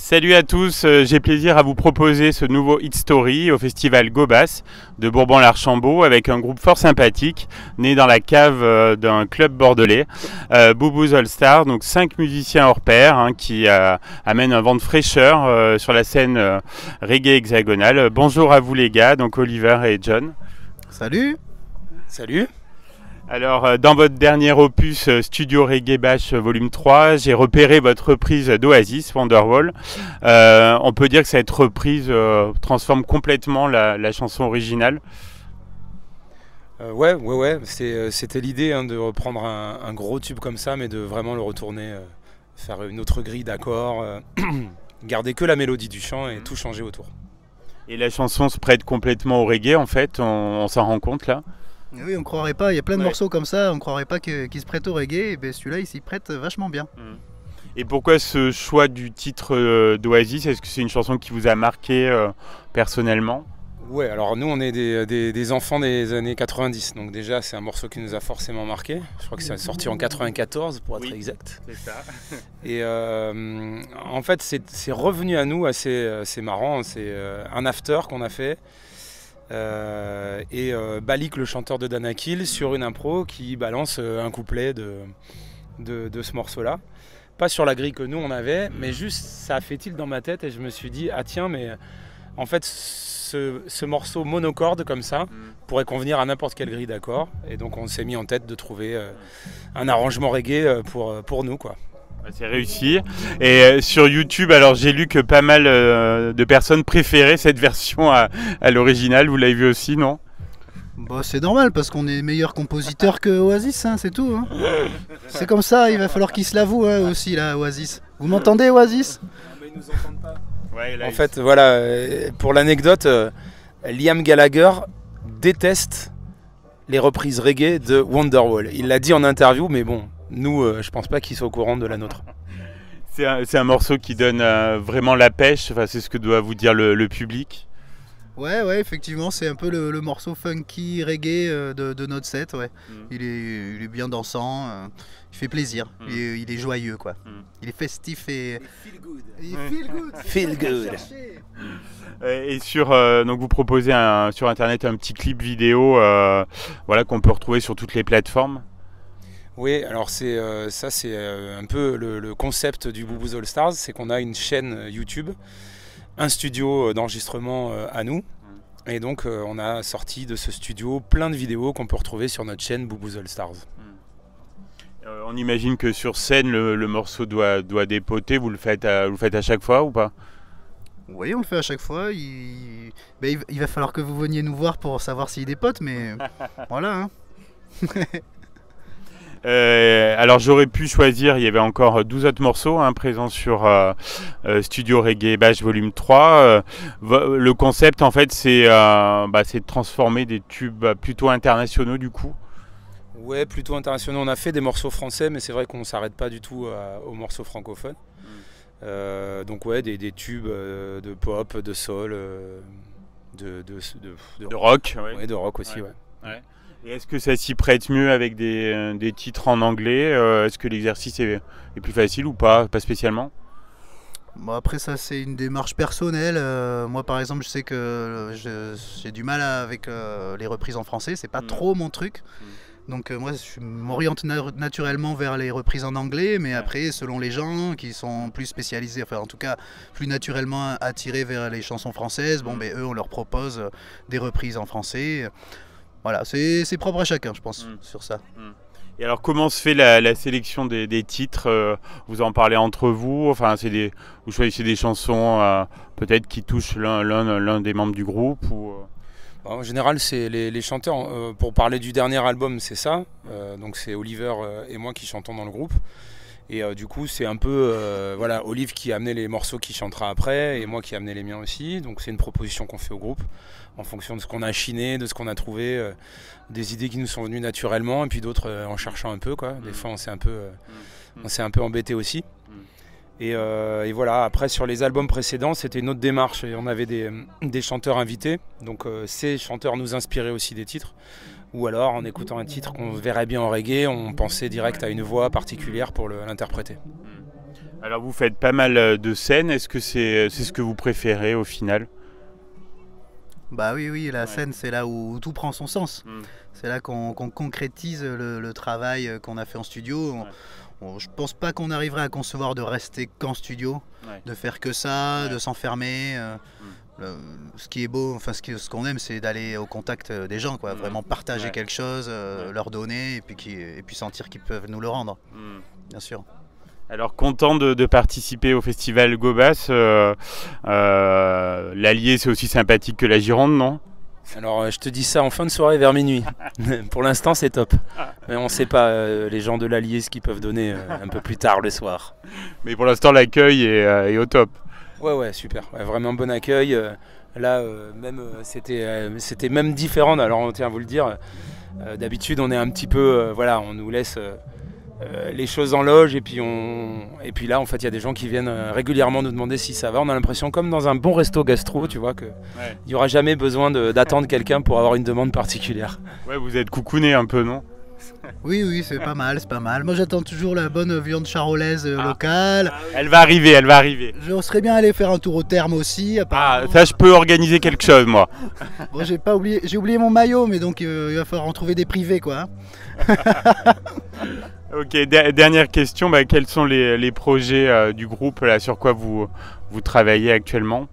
Salut à tous, j'ai plaisir à vous proposer ce nouveau Hit Story au festival Gobas de Bourbon-l'Archambault avec un groupe fort sympathique né dans la cave d'un club bordelais, Booboos All Stars, donc 5 musiciens hors pair qui amènent un vent de fraîcheur sur la scène reggae hexagonale. Bonjour à vous les gars, donc Oliver et John. Salut. Salut. Alors, dans votre dernier opus Studio Reggae Bash Volume 3, j'ai repéré votre reprise d'Oasis, Wonderwall. On peut dire que cette reprise transforme complètement la chanson originale. Ouais, c'était l'idée de reprendre un gros tube comme ça, mais de vraiment le retourner, faire une autre grille d'accords, garder que la mélodie du chant et tout changer autour. Et la chanson se prête complètement au reggae en fait, on s'en rend compte là? Oui, on croirait pas, il y a plein de morceaux comme ça, on croirait pas qu'il se prête au reggae, et ben celui-là il s'y prête vachement bien. Et pourquoi ce choix du titre d'Oasis? Est-ce que c'est une chanson qui vous a marqué personnellement? Ouais, alors nous on est des enfants des années 90, donc déjà c'est un morceau qui nous a forcément marqué. Je crois que c'est sorti en 94 pour être exact. C'est ça. Et en fait c'est revenu à nous assez marrant, c'est un after qu'on a fait. Balik, le chanteur de Danakil, sur une impro qui balance un couplet de ce morceau-là. Pas sur la grille que nous on avait, mais juste ça a fait tilt dans ma tête et je me suis dit, ah tiens, mais en fait ce morceau monocorde comme ça pourrait convenir à n'importe quelle grille d'accords. Et donc on s'est mis en tête de trouver un arrangement reggae pour nous, quoi. C'est réussi. Et sur YouTube, alors j'ai lu que pas mal de personnes préféraient cette version à l'original. Vous l'avez vu aussi, non? Bah, c'est normal parce qu'on est meilleur compositeur que Oasis, c'est tout. C'est comme ça, il va falloir qu'il se l'avoue aussi là, Oasis. Vous m'entendez, Oasis? Mais ils nous entendent pas. Ouais, en fait, voilà, pour l'anecdote, Liam Gallagher déteste les reprises reggae de Wonderwall. Il l'a dit en interview, mais bon. Nous, je pense pas qu'ils soient au courant de la nôtre. C'est un morceau qui donne vraiment la pêche, enfin, c'est ce que doit vous dire le public. Ouais, effectivement, c'est un peu le morceau funky reggae de notre set. Ouais. Il est bien dansant, il fait plaisir, il est joyeux, quoi. Il est festif et... Il feel good. Feel good. Et donc vous proposez sur internet un petit clip vidéo voilà, qu'on peut retrouver sur toutes les plateformes. Oui, alors c'est un peu le concept du Booboos All Stars, c'est qu'on a une chaîne YouTube, un studio d'enregistrement à nous, et donc on a sorti de ce studio plein de vidéos qu'on peut retrouver sur notre chaîne Booboos All Stars. On imagine que sur scène le morceau doit dépoter, vous le faites à chaque fois ou pas? Oui, on le fait à chaque fois, il va falloir que vous veniez nous voir pour savoir s'il dépote, mais voilà. Alors j'aurais pu choisir, il y avait encore 12 autres morceaux présents sur Studio Reggae Bash Volume 3. Le concept en fait c'est de transformer des tubes plutôt internationaux du coup. Ouais, plutôt internationaux. On a fait des morceaux français, mais c'est vrai qu'on ne s'arrête pas du tout aux morceaux francophones. Donc ouais, des tubes de pop, de soul, de rock. Ouais, de rock aussi, ouais. Et est-ce que ça s'y prête mieux avec des titres en anglais? Est-ce que l'exercice est plus facile ou pas spécialement? Bon, après ça c'est une démarche personnelle. Moi par exemple je sais que j'ai du mal avec les reprises en français, c'est pas trop mon truc. Donc moi je m'oriente naturellement vers les reprises en anglais, mais après selon les gens qui sont plus spécialisés, enfin en tout cas plus naturellement attirés vers les chansons françaises, eux on leur propose des reprises en français. Voilà, c'est propre à chacun, je pense, sur ça. Et alors, comment se fait la sélection des titres? Vous en parlez entre vous? Enfin, vous choisissez des chansons peut-être qui touchent l'un des membres du groupe ou... En général, c'est les chanteurs. Pour parler du dernier album, c'est ça. Donc, c'est Oliver et moi qui chantons dans le groupe. Et du coup, c'est un peu Olive qui a amené les morceaux qu'il chantera après et moi qui ai amené les miens aussi. Donc, c'est une proposition qu'on fait au groupe en fonction de ce qu'on a chiné, de ce qu'on a trouvé, des idées qui nous sont venues naturellement et puis d'autres en cherchant un peu, quoi. Des fois, on s'est un peu embêté aussi. Et voilà, après sur les albums précédents, c'était une autre démarche et on avait des chanteurs invités. Donc, ces chanteurs nous inspiraient aussi des titres. Ou alors, en écoutant un titre qu'on verrait bien en reggae, on pensait direct à une voix particulière pour l'interpréter. Alors vous faites pas mal de scènes, est-ce que c'est ce que vous préférez au final? Bah oui, la scène, c'est là où tout prend son sens. Mm. C'est là qu'on concrétise le travail qu'on a fait en studio. Je pense pas qu'on arriverait à concevoir de rester qu'en studio, de faire que ça, de s'enfermer. Ce qui est beau, enfin ce qu'on aime, c'est d'aller au contact des gens, quoi. Vraiment partager quelque chose, leur donner, et puis sentir qu'ils peuvent nous le rendre, bien sûr. Alors content de participer au festival Gobas. L'Allier, c'est aussi sympathique que la Gironde, non? Alors je te dis ça en fin de soirée vers minuit. Pour l'instant c'est top. Mais on ne sait pas les gens de l'Allier ce qu'ils peuvent donner un peu plus tard le soir. Mais pour l'instant l'accueil est au top. Ouais, super. Ouais, vraiment bon accueil. Là même c'était même différent. Alors on tient à vous le dire. D'habitude on est un petit peu voilà, on nous laisse les choses en loge et puis là en fait il y a des gens qui viennent régulièrement nous demander si ça va. On a l'impression comme dans un bon resto gastro, tu vois, que il n'y aura jamais besoin d'attendre quelqu'un pour avoir une demande particulière. Ouais, vous êtes coucouné un peu, non? Oui, c'est pas mal, c'est pas mal. Moi j'attends toujours la bonne viande charolaise locale. Elle va arriver. Je serais bien allé faire un tour au terme aussi. Ça je peux organiser quelque chose moi. Bon, j'ai oublié mon maillot, mais donc il va falloir en trouver des privés, quoi. Ok, dernière question, quels sont les projets du groupe, là, sur quoi vous travaillez actuellement?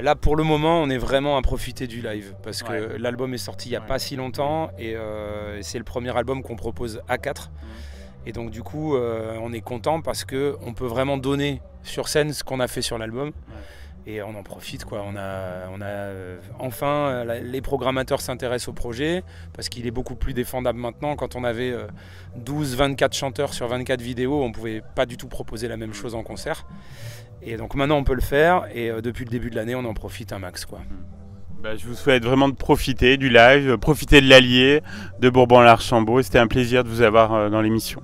Là pour le moment on est vraiment à profiter du live parce que l'album est sorti il n'y a pas si longtemps et c'est le premier album qu'on propose à 4 et donc du coup on est content parce qu'on peut vraiment donner sur scène ce qu'on a fait sur l'album. Et on en profite, quoi. On a enfin les programmateurs s'intéressent au projet parce qu'il est beaucoup plus défendable maintenant. Quand on avait 12-24 chanteurs sur 24 vidéos, on ne pouvait pas du tout proposer la même chose en concert. Et donc maintenant on peut le faire et depuis le début de l'année on en profite un max, quoi. Je vous souhaite vraiment de profiter du live, profiter de l'Allier, de Bourbon-l'Archambault. C'était un plaisir de vous avoir dans l'émission.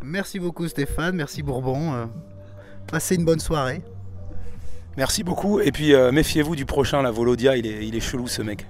Merci beaucoup Stéphane, merci Bourbon. Passez une bonne soirée. Merci beaucoup et puis méfiez-vous du prochain, la Volodia, il est chelou ce mec.